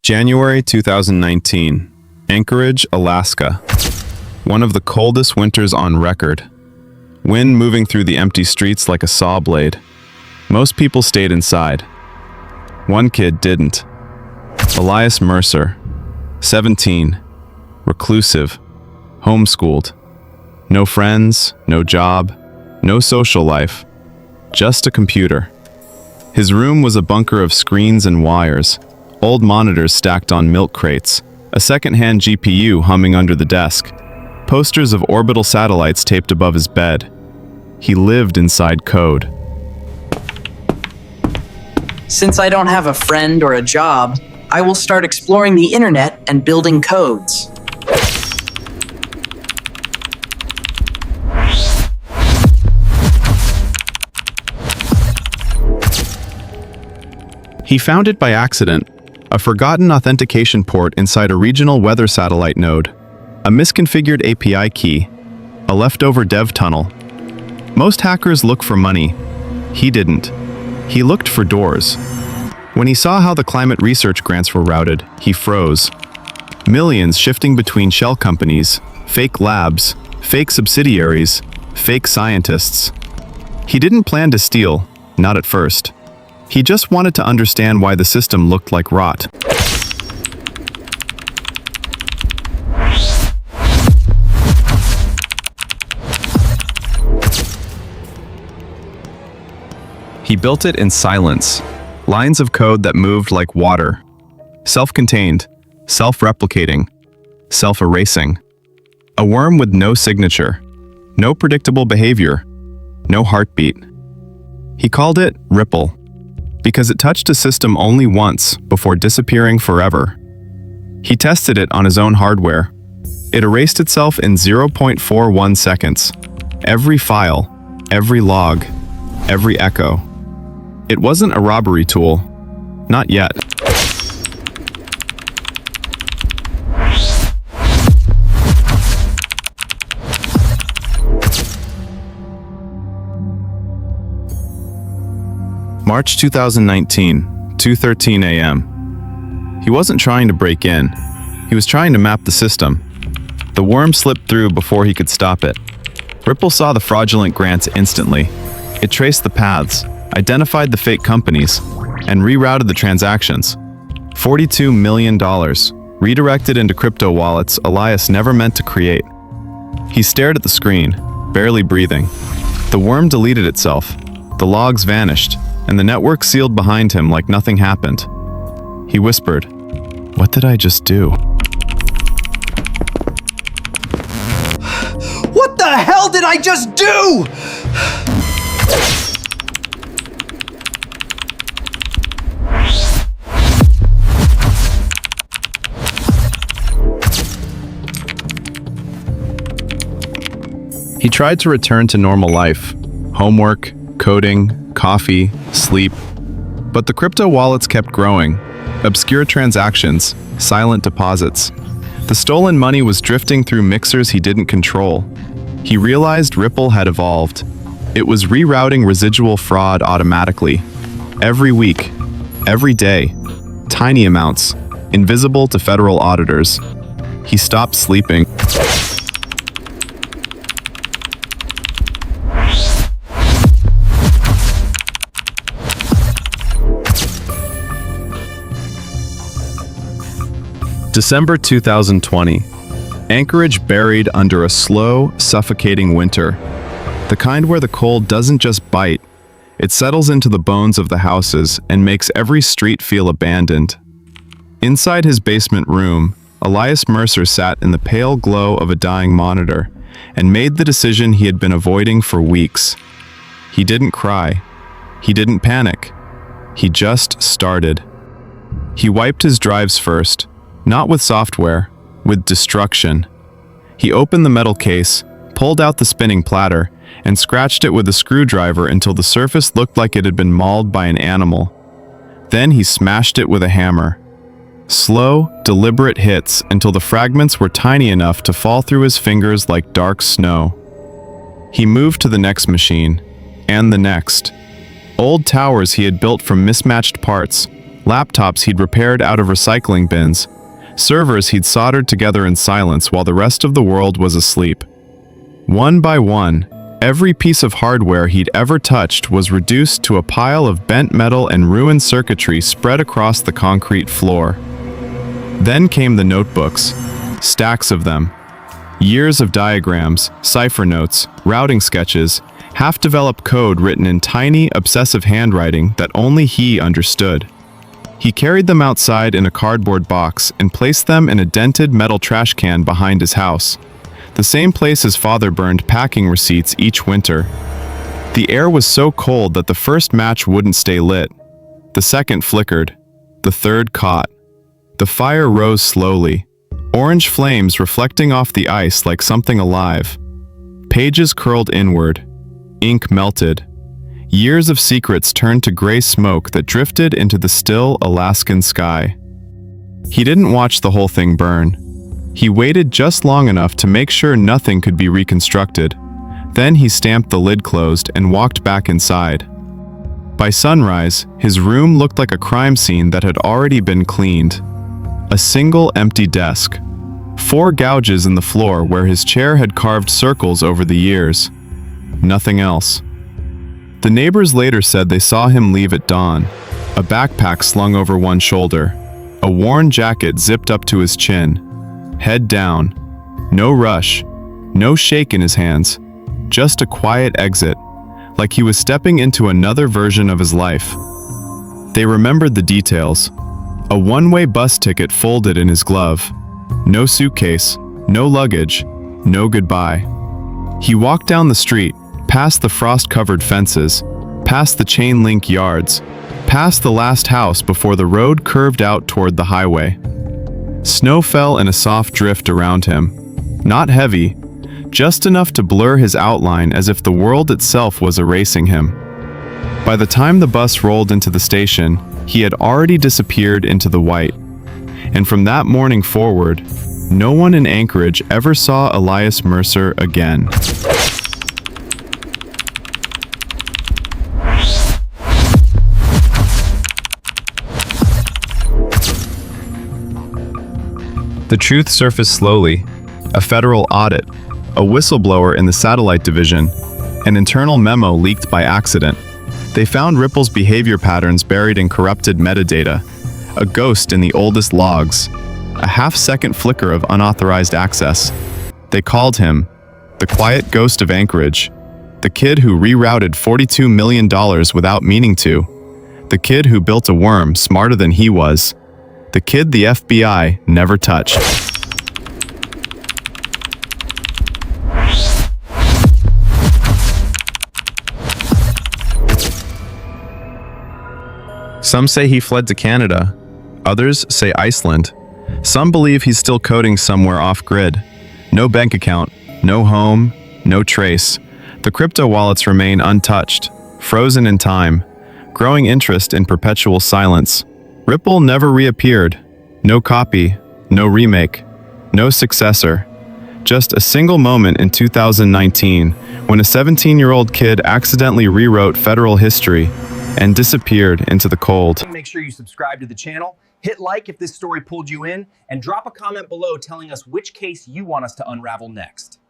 January 2019, Anchorage, Alaska. One of the coldest winters on record. Wind moving through the empty streets like a saw blade. Most people stayed inside. One kid didn't. Elias Mercer, 17, reclusive, homeschooled. No friends, no job, no social life, just a computer. His room was a bunker of screens and wires, old monitors stacked on milk crates, a second-hand GPU humming under the desk, posters of orbital satellites taped above his bed. He lived inside code. Since I don't have a friend or a job, I will start exploring the internet and building codes. He found it by accident, a forgotten authentication port inside a regional weather satellite node, a misconfigured API key, a leftover dev tunnel. Most hackers look for money. He didn't. He looked for doors. When he saw how the climate research grants were routed, he froze. Millions shifting between shell companies, fake labs, fake subsidiaries, fake scientists. He didn't plan to steal, not at first. He just wanted to understand why the system looked like rot. He built it in silence, lines of code that moved like water, self-contained, self-replicating, self-erasing. A worm with no signature, no predictable behavior, no heartbeat. He called it Ripple, because it touched a system only once before disappearing forever. He tested it on his own hardware. It erased itself in 0.41 seconds. Every file, every log, every echo. It wasn't a robbery tool. Not yet. March 2019, 2:13 a.m. He wasn't trying to break in. He was trying to map the system. The worm slipped through before he could stop it. Ripple saw the fraudulent grants instantly. It traced the paths, identified the fake companies, and rerouted the transactions. $42 million, redirected into crypto wallets Elias never meant to create. He stared at the screen, barely breathing. The worm deleted itself. The logs vanished, and the network sealed behind him like nothing happened. He whispered, "What did I just do?" What the hell did I just do? He tried to return to normal life, homework, coding, coffee, sleep. But the crypto wallets kept growing, obscure transactions, silent deposits. The stolen money was drifting through mixers he didn't control. He realized Ripple had evolved. It was rerouting residual fraud automatically. Every week, every day, tiny amounts, invisible to federal auditors. He stopped sleeping. December 2020. Anchorage buried under a slow, suffocating winter. The kind where the cold doesn't just bite, it settles into the bones of the houses and makes every street feel abandoned. Inside his basement room, Elias Mercer sat in the pale glow of a dying monitor and made the decision he had been avoiding for weeks. He didn't cry. He didn't panic. He just started. He wiped his drives first. Not with software, with destruction. He opened the metal case, pulled out the spinning platter, and scratched it with a screwdriver until the surface looked like it had been mauled by an animal. Then he smashed it with a hammer. Slow, deliberate hits until the fragments were tiny enough to fall through his fingers like dark snow. He moved to the next machine, and the next. Old towers he had built from mismatched parts, laptops he'd repaired out of recycling bins, servers he'd soldered together in silence while the rest of the world was asleep. One by one, every piece of hardware he'd ever touched was reduced to a pile of bent metal and ruined circuitry spread across the concrete floor. Then came the notebooks, stacks of them. Years of diagrams, cipher notes, routing sketches, half-developed code written in tiny, obsessive handwriting that only he understood. He carried them outside in a cardboard box and placed them in a dented metal trash can behind his house, the same place his father burned packing receipts each winter. The air was so cold that the first match wouldn't stay lit. The second flickered. The third caught. The fire rose slowly, orange flames reflecting off the ice like something alive. Pages curled inward. Ink melted. Years of secrets turned to gray smoke that drifted into the still Alaskan sky. He didn't watch the whole thing burn. He waited just long enough to make sure nothing could be reconstructed. Then he stamped the lid closed and walked back inside. By sunrise, his room looked like a crime scene that had already been cleaned. A single empty desk. 4 gouges in the floor where his chair had carved circles over the years. Nothing else. The neighbors later said they saw him leave at dawn, a backpack slung over one shoulder, a worn jacket zipped up to his chin, head down, no rush, no shake in his hands, just a quiet exit, like he was stepping into another version of his life. They remembered the details. A one-way bus ticket folded in his glove. No suitcase, no luggage, no goodbye. He walked down the street, past the frost-covered fences, past the chain-link yards, past the last house before the road curved out toward the highway. Snow fell in a soft drift around him. Not heavy, just enough to blur his outline as if the world itself was erasing him. By the time the bus rolled into the station, he had already disappeared into the white. And from that morning forward, no one in Anchorage ever saw Elias Mercer again. The truth surfaced slowly. A federal audit, a whistleblower in the satellite division, an internal memo leaked by accident. They found Ripple's behavior patterns buried in corrupted metadata, a ghost in the oldest logs, a half-second flicker of unauthorized access. They called him the quiet ghost of Anchorage, the kid who rerouted $42 million without meaning to, the kid who built a worm smarter than he was, the kid the FBI never touched. Some say he fled to Canada. Others say Iceland. Some believe he's still coding somewhere off-grid. No bank account, no home, no trace. The crypto wallets remain untouched, frozen in time, growing interest in perpetual silence. Ripple never reappeared. No copy, no remake, no successor. Just a single moment in 2019 when a 17-year-old kid accidentally rewrote federal history and disappeared into the cold. Make sure you subscribe to the channel, hit like if this story pulled you in, and drop a comment below telling us which case you want us to unravel next.